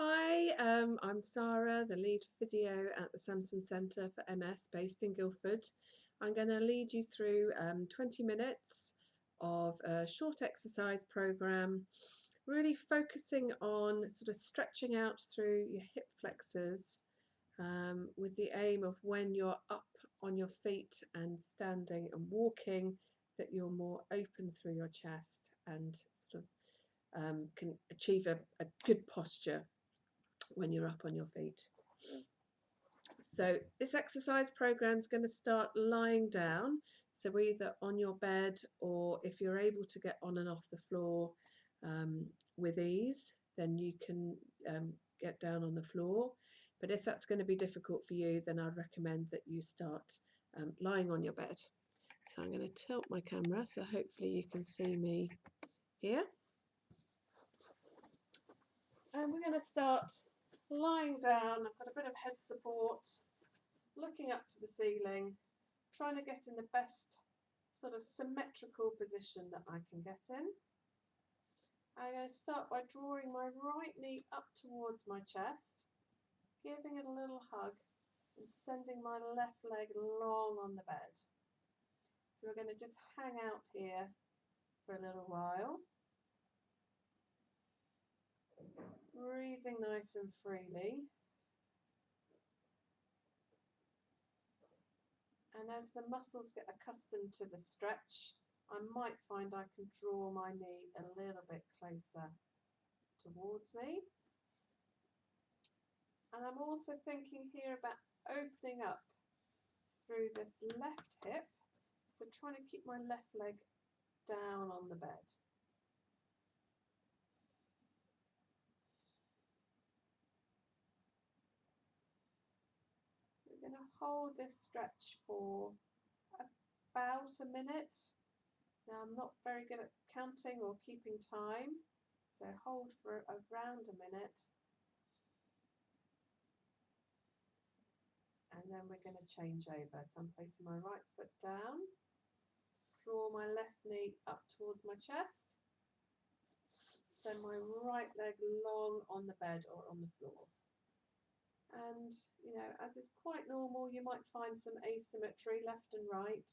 Hi, I'm Sarah, the lead physio at the Samson Centre for MS based in Guildford. I'm going to lead you through 20 minutes of a short exercise program, really focusing on sort of stretching out through your hip flexors with the aim of when you're up on your feet and standing and walking, that you're more open through your chest and sort of can achieve a good posture when you're up on your feet. So this exercise program is going to start lying down, so either on your bed or if you're able to get on and off the floor with ease, then you can get down on the floor. But if that's going to be difficult for you, then I'd recommend that you start lying on your bed. So I'm going to tilt my camera so hopefully you can see me here. And we're going to start lying down. I've got a bit of head support, looking up to the ceiling, trying to get in the best sort of symmetrical position that I can get in. I'm going to start by drawing my right knee up towards my chest, giving it a little hug and sending my left leg long on the bed. So we're going to just hang out here for a little while. Breathing nice and freely. And as the muscles get accustomed to the stretch, I might find I can draw my knee a little bit closer towards me. And I'm also thinking here about opening up through this left hip, so trying to keep my left leg down on the bed. We're going to hold this stretch for about a minute. Now I'm not very good at counting or keeping time, so hold for around a minute. And then we're going to change over. So I'm placing my right foot down, draw my left knee up towards my chest, send my right leg long on the bed or on the floor. And, you know, as is quite normal, you might find some asymmetry left and right.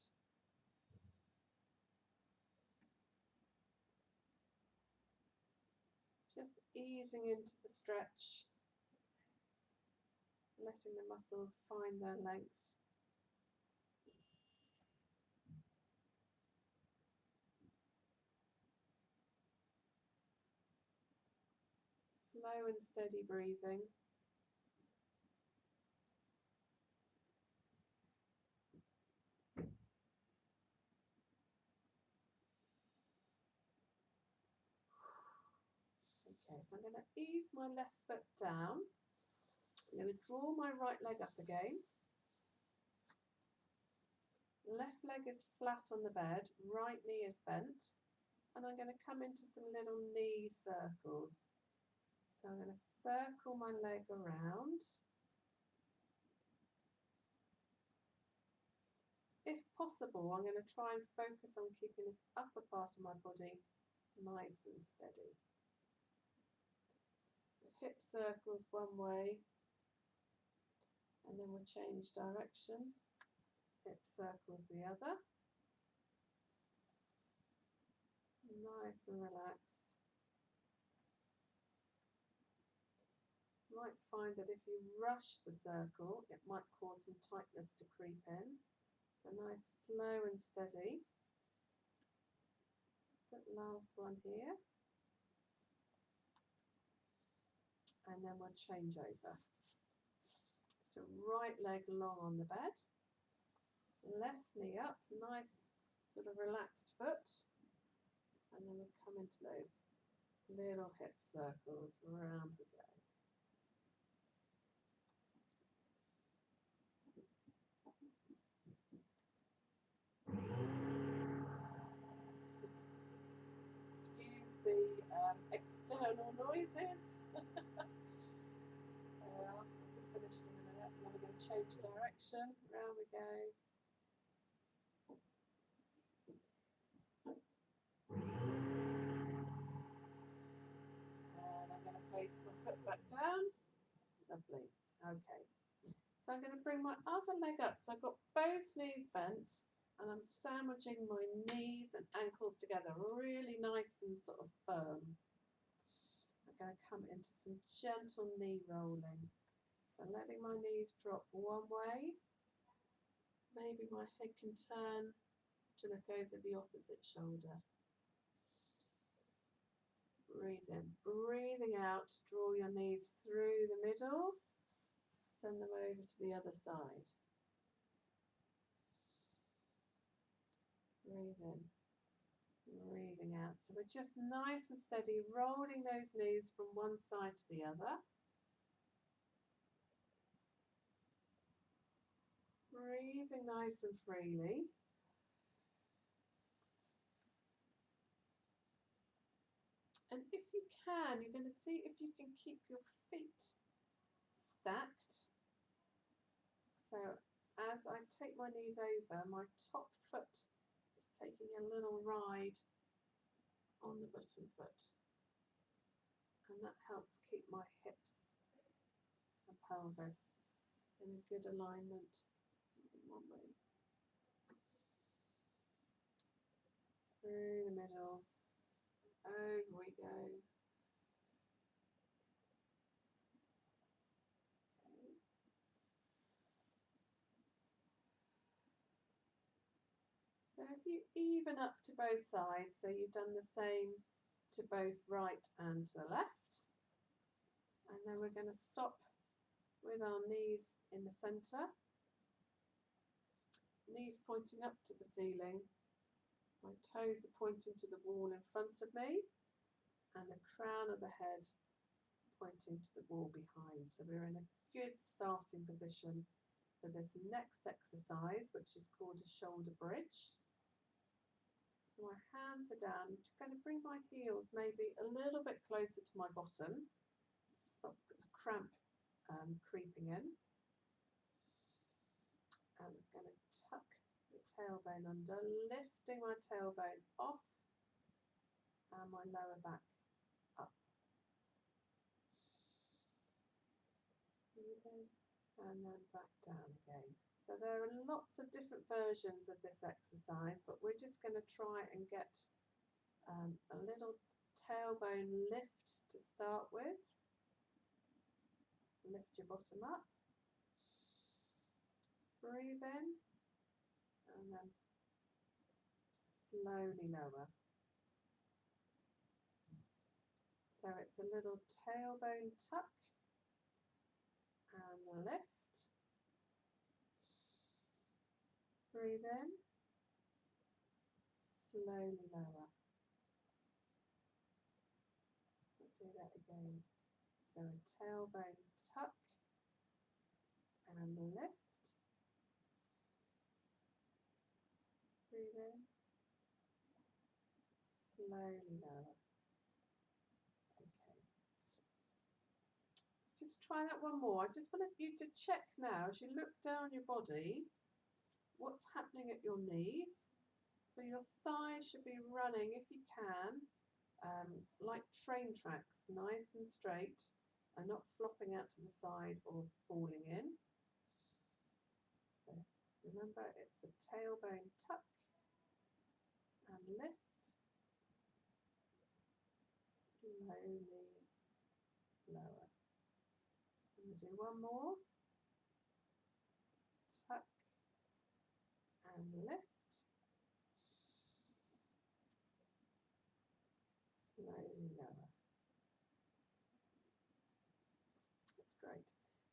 Just easing into the stretch, letting the muscles find their length. Slow and steady breathing. Okay, so I'm going to ease my left foot down. I'm going to draw my right leg up again. Left leg is flat on the bed, right knee is bent, and I'm going to come into some little knee circles. So I'm going to circle my leg around. If possible, I'm going to try and focus on keeping this upper part of my body nice and steady. So hip circles one way, and then we'll change direction. Hip circles the other. Nice and relaxed. You might find that if you rush the circle, it might cause some tightness to creep in. So nice, slow and steady. So last one here. And then we'll change over. So right leg long on the bed. Left knee up, nice sort of relaxed foot. And then we'll come into those little hip circles, around we go. Excuse the external noises. We'll be finished in a minute, and then we're going to change direction. Round we go. And I'm going to place my foot back down. Lovely. Okay. So I'm going to bring my other leg up. So I've got both knees bent and I'm sandwiching my knees and ankles together, really nice and sort of firm. I'm going to come into some gentle knee rolling. So letting my knees drop one way. Maybe my head can turn to look over the opposite shoulder. Breathe in, breathing out, draw your knees through the middle, send them over to the other side. Breathe in, breathing out. So we're just nice and steady, rolling those knees from one side to the other. Breathing nice and freely. And if you can, you're going to see if you can keep your feet stacked. So as I take my knees over, my top foot is taking a little ride on the bottom foot. And that helps keep my hips and pelvis in a good alignment. One way. Through the middle. Over we go. Okay. So if you even up to both sides, so you've done the same to both right and to the left, and then we're going to stop with our knees in the centre, knees pointing up to the ceiling. My toes are pointing to the wall in front of me and the crown of the head pointing to the wall behind. So we're in a good starting position for this next exercise, which is called a shoulder bridge. So my hands are down. I'm going to bring my heels maybe a little bit closer to my bottom. Stop the cramp creeping in. And I'm going to tuck the tailbone under, lifting my tailbone off and my lower back up. Breathe in and then back down again. So there are lots of different versions of this exercise, but we're just going to try and get a little tailbone lift to start with. Lift your bottom up. Breathe in. And then slowly lower. So it's a little tailbone tuck and lift. Breathe in. Slowly lower. We'll do that again. So a tailbone tuck and lift. Breathe in, slowly lower. Okay. Let's just try that one more. I just want you to check now as you look down your body what's happening at your knees. So your thighs should be running, if you can, like train tracks, nice and straight and not flopping out to the side or falling in. So remember, it's a tailbone tuck and lift, slowly lower. And we'll do one more, tuck and lift, slowly lower. That's great.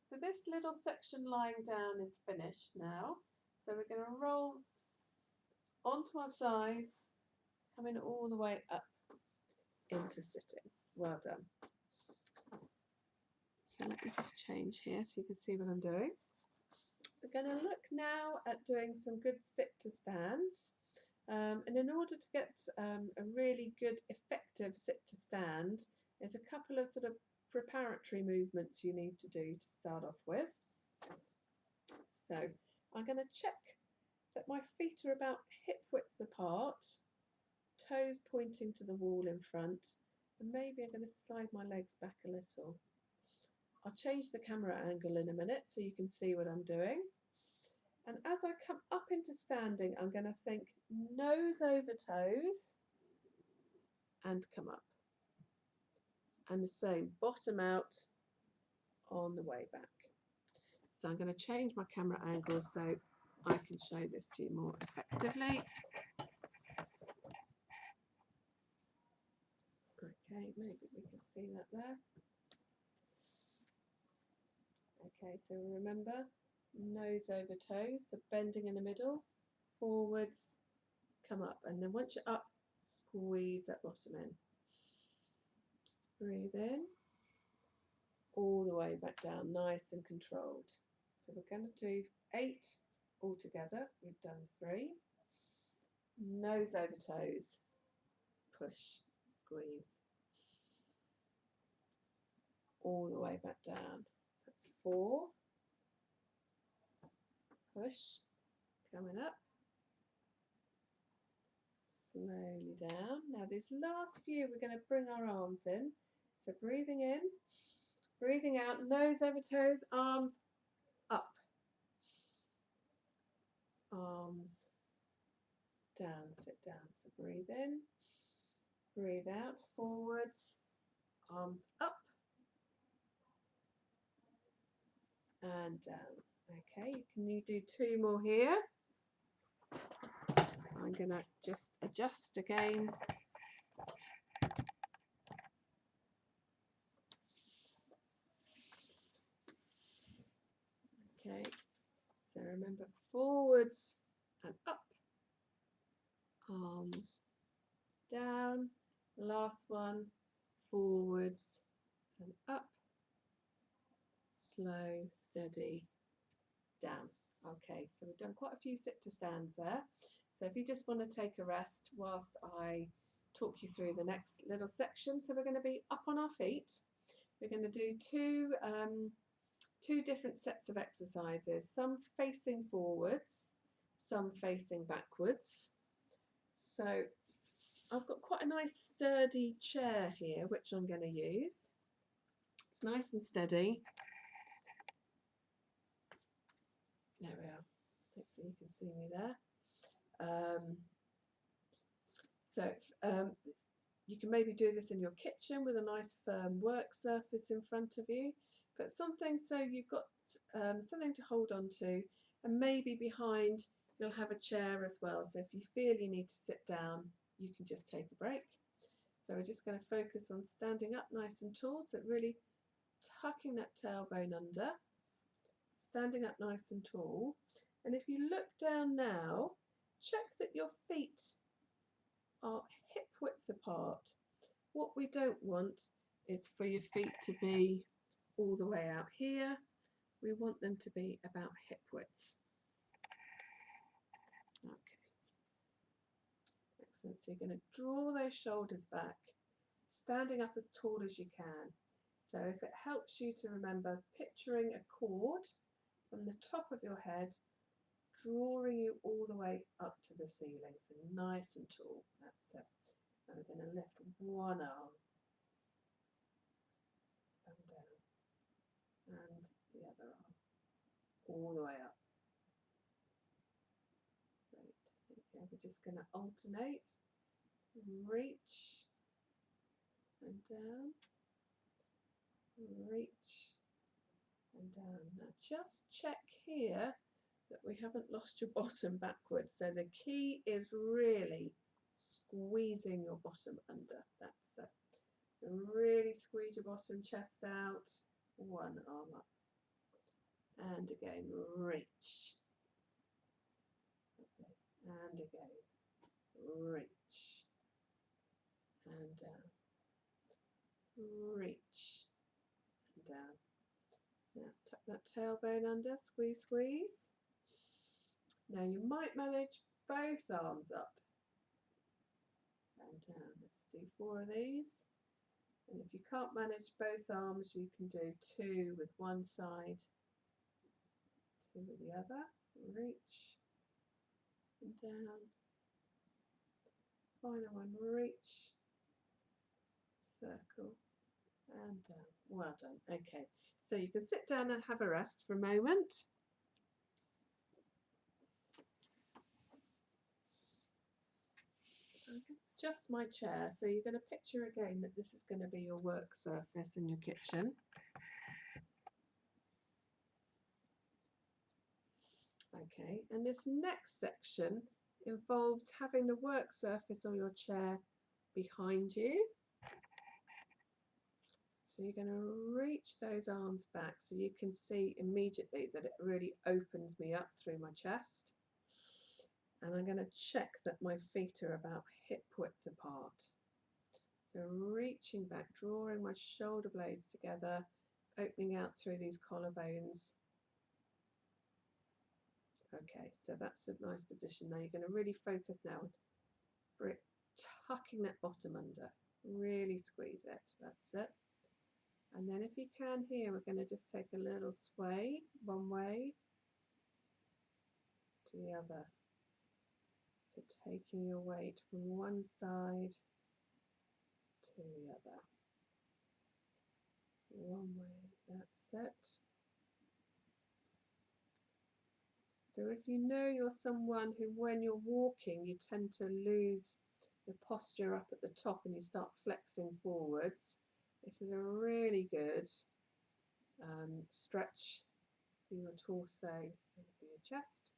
So this little section lying down is finished now. So we're going to roll onto our sides, coming all the way up into sitting. Well done. So let me just change here so you can see what I'm doing. We're going to look now at doing some good sit to stands. And in order to get a really good effective sit to stand, there's a couple of sort of preparatory movements you need to do to start off with. So I'm going to check that my feet are about hip width apart, toes pointing to the wall in front, And maybe I'm going to slide my legs back a little. I'll change the camera angle in a minute so you can see what I'm doing. And as I come up into standing, I'm going to think nose over toes and come up. And the same, bottom out on the way back. So I'm going to change my camera angle so I can show this to you more effectively. Okay, maybe we can see that there. Okay, so remember, nose over toes, so bending in the middle, forwards, come up, and then once you're up, squeeze that bottom in. Breathe in, all the way back down, nice and controlled. So we're going to do 8 altogether. We've done 3. Nose over toes, push, squeeze, all the way back down. So that's 4. Push, coming up, slowly down. Now these last few, we're going to bring our arms in. So breathing in, breathing out, nose over toes, arms up, arms down, sit down. So breathe in, breathe out, forwards, arms up and down. Okay, can you do 2 more here? I'm going to just adjust again. Okay, so remember, forwards and up, arms down. Last one, forwards and up, slow, steady, down. Okay, so we've done quite a few sit to stands there. So if you just want to take a rest whilst I talk you through the next little section. So we're going to be up on our feet. We're going to do two different sets of exercises, some facing forwards, some facing backwards. So I've got quite a nice sturdy chair here, which I'm going to use. It's nice and steady. There we are. Hopefully you can see me there. You can maybe do this in your kitchen with a nice firm work surface in front of you, but something so you've got something to hold on to, and maybe behind you'll have a chair as well, so if you feel you need to sit down you can just take a break. So we're just going to focus on standing up nice and tall, so really tucking that tailbone under, standing up nice and tall. And if you look down now, check that your feet are hip width apart. What we don't want is for your feet to be all the way out here. We want them to be about hip width. Okay. Excellent. So you're going to draw those shoulders back, standing up as tall as you can. So if it helps you to remember, picturing a cord from the top of your head, drawing you all the way up to the ceiling, so nice and tall. That's it. Now we're going to lift one arm and down, and the other arm all the way up. Great. Okay, we're just going to alternate, reach and down, reach and down. Now just check here that we haven't lost your bottom backwards. So the key is really squeezing your bottom under. That's it. Really squeeze your bottom, chest out, one arm up. And again, reach. Okay. And again, reach. And down. Reach. And down. Now tuck that tailbone under, squeeze, squeeze. Now you might manage both arms up and down. Let's do 4 of these. And if you can't manage both arms, you can do 2 with one side, 2 with the other. Reach and down. Final one, reach, circle, and down. Well done. Okay, so you can sit down and have a rest for a moment. So I'm going to adjust my chair. So you're going to picture again that this is going to be your work surface in your kitchen. Okay, and this next section involves having the work surface or your chair behind you. So you're going to reach those arms back so you can see immediately that it really opens me up through my chest. And I'm going to check that my feet are about hip width apart. So reaching back, drawing my shoulder blades together, opening out through these collarbones. Okay, so that's a nice position. Now you're going to really focus now on tucking that bottom under. Really squeeze it. That's it. And then if you can here, we're going to just take a little sway one way to the other. So taking your weight from one side to the other. One way, that's it. So if you know you're someone who, when you're walking, you tend to lose the posture up at the top and you start flexing forwards, this is a really good stretch for your torso and for your chest.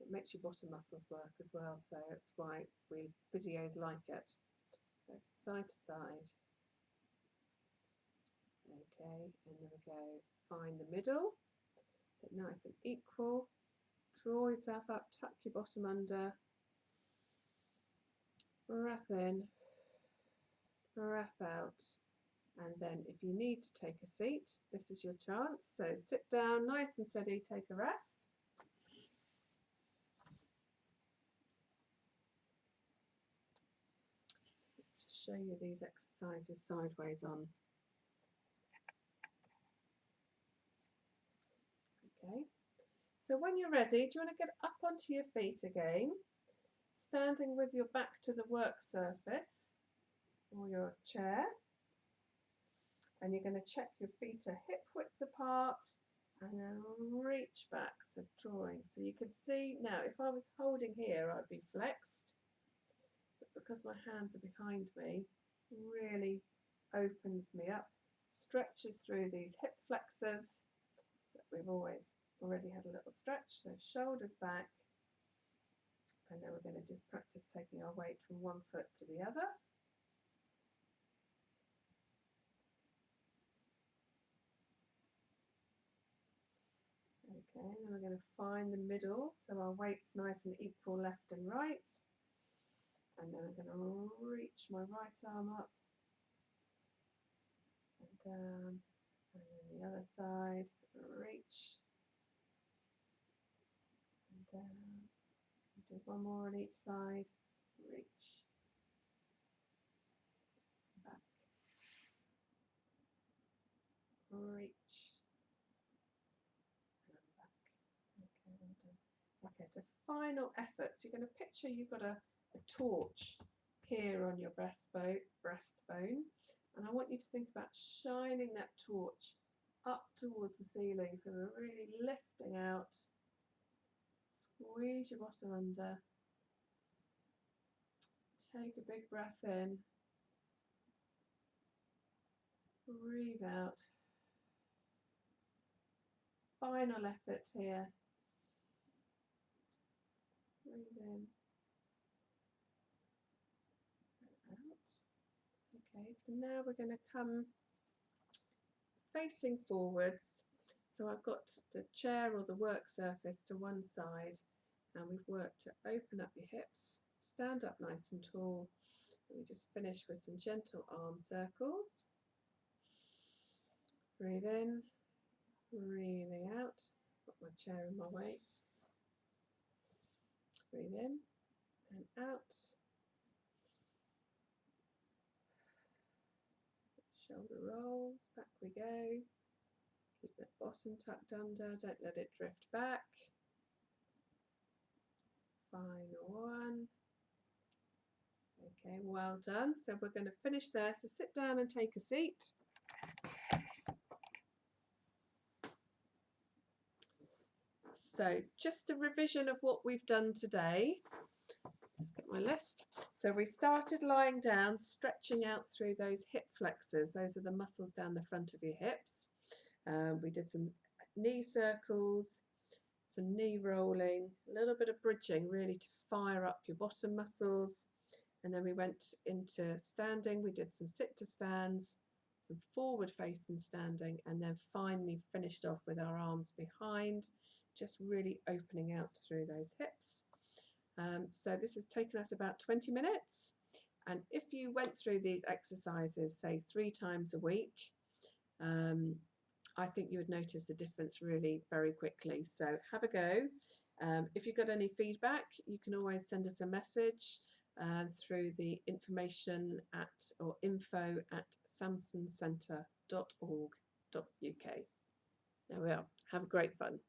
It makes your bottom muscles work as well, so that's why we physios like it. So side to side. Okay, and then we go find the middle. So nice and equal. Draw yourself up, tuck your bottom under. Breath in, breath out. And then if you need to take a seat, this is your chance. So sit down nice and steady, take a rest. Just show you these exercises sideways on. Okay, so when you're ready, do you want to get up onto your feet again, standing with your back to the work surface or your chair, and you're going to check your feet are hip width apart and then reach back, so drawing. So you can see now if I was holding here I'd be flexed, but because my hands are behind me, really opens me up, stretches through these hip flexors that we've already had a little stretch. So shoulders back, and then we're going to just practice taking our weight from one foot to the other. Okay, and then we're going to find the middle, so our weight's nice and equal left and right. And then I'm going to reach my right arm up and down, and then the other side, reach and down. Do one more on each side, reach, back, reach, and back. Okay, well done. Okay, so final efforts. You're going to picture you've got a torch here on your breastbone, and I want you to think about shining that torch up towards the ceiling, so we're really lifting out. Squeeze your bottom under. Take a big breath in. Breathe out. Final effort here. Breathe in. And out. Okay, so now we're going to come facing forwards. So I've got the chair or the work surface to one side, and we've worked to open up your hips, stand up nice and tall, and we just finish with some gentle arm circles. Breathe in, breathing out, put my chair in my way. Breathe in and out. Shoulder rolls, back we go. Keep that bottom tucked under, don't let it drift back. Final one. Okay, well done. So we're going to finish there. So sit down and take a seat. So just a revision of what we've done today. Let's get my list. So we started lying down, stretching out through those hip flexors. Those are the muscles down the front of your hips. We did some knee circles, some knee rolling, a little bit of bridging really to fire up your bottom muscles. And then we went into standing. We did some sit to stands, some forward facing standing, and then finally finished off with our arms behind, just really opening out through those hips. So this has taken us about 20 minutes. And if you went through these exercises, say 3 times a week, I think you would notice a difference really very quickly. So have a go. If you've got any feedback, you can always send us a message through the information or info@samsoncentre.org.uk. There we are. Have a great fun.